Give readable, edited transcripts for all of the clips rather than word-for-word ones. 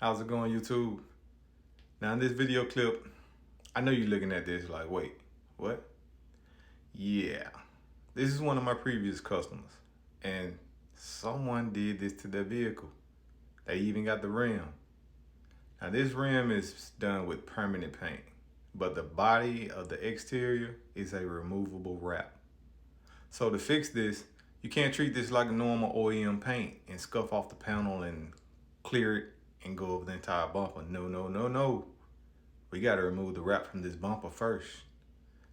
How's it going, YouTube? Now in this video clip, I know you're looking at this like, wait, what? Yeah, this is one of my previous customers, and someone did this to their vehicle. They even got the rim. Now this rim is done with permanent paint, but the body of the exterior is a removable wrap. So to fix this, you can't treat this like a normal OEM paint and scuff off the panel and clear it and go over the entire bumper. No. We gotta remove the wrap from this bumper first.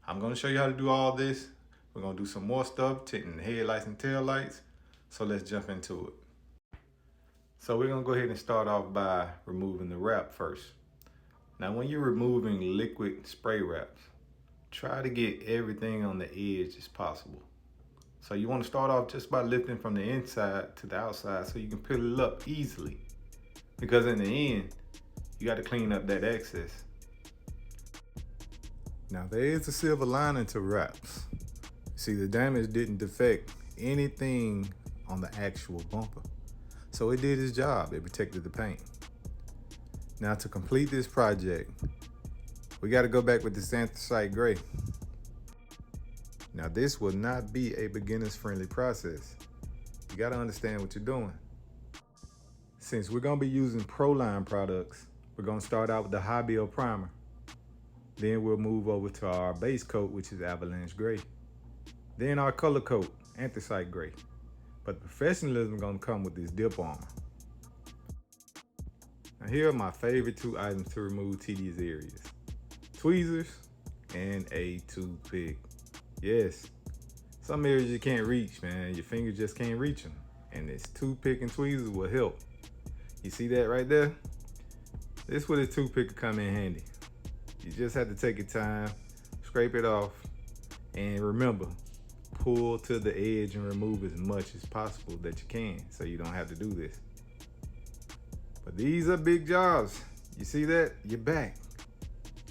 I'm gonna show you how to do all this. We're gonna do some more stuff, tinting the headlights and tail lights. So let's jump into it. So we're gonna go ahead and start off by removing the wrap first. Now when you're removing liquid spray wraps, try to get everything on the edge as possible. So you wanna start off just by lifting from the inside to the outside so you can peel it up easily. Because in the end, you gotta clean up that excess. Now there is a silver lining to wraps. See, the damage didn't affect anything on the actual bumper. So it did its job, it protected the paint. Now to complete this project, we gotta go back with this anthracite gray. Now this will not be a beginner's friendly process. You gotta understand what you're doing. Since we're gonna be using Proline products, we're gonna start out with the high build primer. Then we'll move over to our base coat, which is Avalanche gray. Then our color coat, Anthracite gray. But the professionalism is gonna come with this dip armor. Now here are my favorite two items to remove tedious areas. Tweezers and a toothpick. Yes, some areas you can't reach, man. Your fingers just can't reach them. And this toothpick and tweezers will help. You see that right there? This is where the toothpick will come in handy. You just have to take your time, scrape it off, and remember, pull to the edge and remove as much as possible that you can so you don't have to do this. But these are big jobs. You see that? You're back.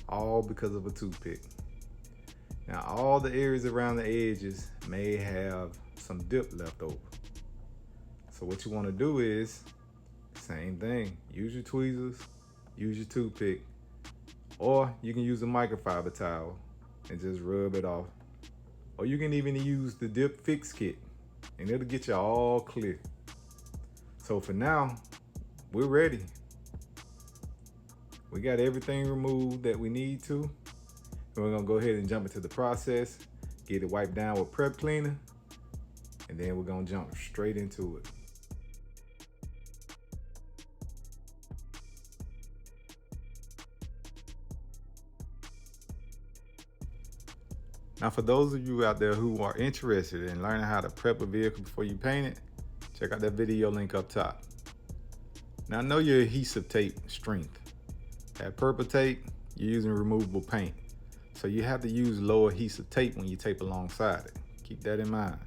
All because of a toothpick. Now all the areas around the edges may have some dip left over. So what you want to do is, same thing, use your tweezers, use your toothpick, or you can use a microfiber towel and just rub it off. Or you can even use the Dip Fix Kit and it'll get you all clear. So for now, we're ready. We got everything removed that we need to. And we're gonna go ahead and jump into the process, get it wiped down with prep cleaner, and then we're gonna jump straight into it. Now for those of you out there who are interested in learning how to prep a vehicle before you paint it, check out that video link up top. Now know your adhesive tape strength. That purple tape, you're using removable paint. So you have to use low adhesive tape when you tape alongside it. Keep that in mind.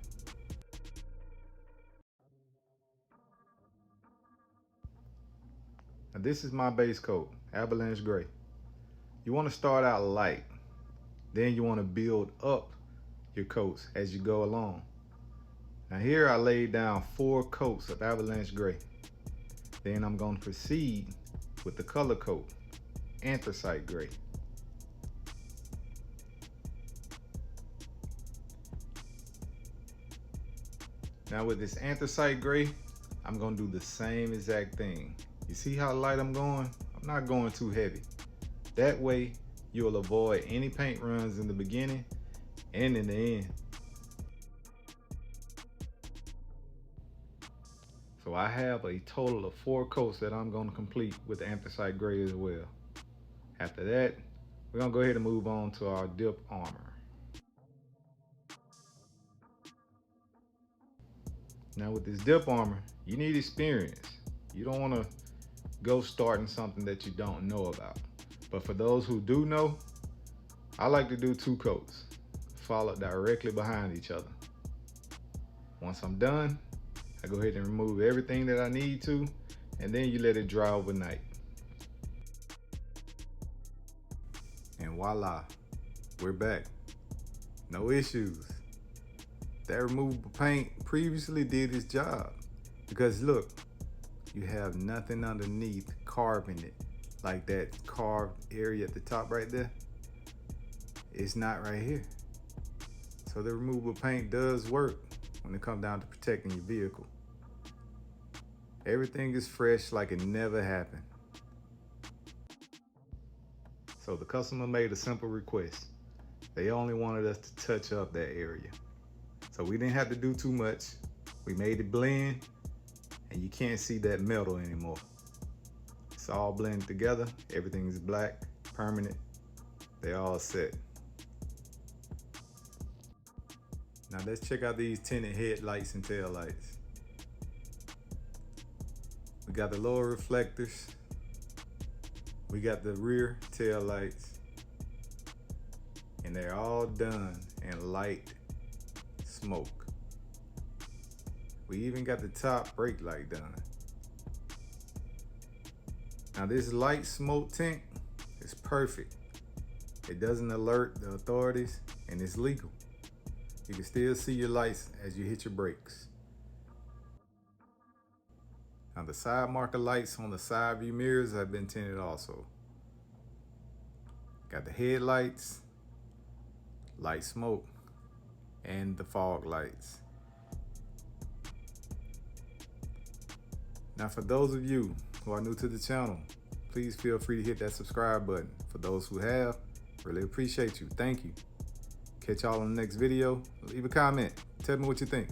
Now this is my base coat, Avalanche gray. You want to start out light. Then you want to build up your coats as you go along. Now here I laid down 4 coats of Avalanche gray. Then I'm going to proceed with the color coat, Anthracite gray. Now with this Anthracite gray, I'm going to do the same exact thing. You see how light I'm going? I'm not going too heavy. That way, you'll avoid any paint runs in the beginning and in the end. So I have a total of 4 coats that I'm going to complete with anthracite gray as well. After that, we're going to go ahead and move on to our dip armor. Now with this dip armor, you need experience. You don't want to go starting something that you don't know about. But for those who do know, I like to do 2 coats, followed directly behind each other. Once I'm done, I go ahead and remove everything that I need to, and then you let it dry overnight. And voila, we're back. No issues. That removable paint previously did its job. Because look, you have nothing underneath carving it. Like that carved area at the top right there, it's not right here. So the removable paint does work when it comes down to protecting your vehicle. Everything is fresh like it never happened. So the customer made a simple request. They only wanted us to touch up that area. So we didn't have to do too much. We made it blend, and you can't see that metal anymore. It's all blended together. Everything's black, permanent. They all set. Now let's check out these tinted headlights and tail lights. We got the lower reflectors. We got the rear tail lights. And they're all done in light smoke. We even got the top brake light done. Now this light smoke tint is perfect. It doesn't alert the authorities and it's legal. You can still see your lights as you hit your brakes. Now the side marker lights on the side view mirrors have been tinted also. Got the headlights, light smoke, and the fog lights. Now for those of you who are new to the channel, please feel free to hit that subscribe button. For those who have, really appreciate you. Thank you. Catch y'all on the next video. Leave a comment. Tell me what you think.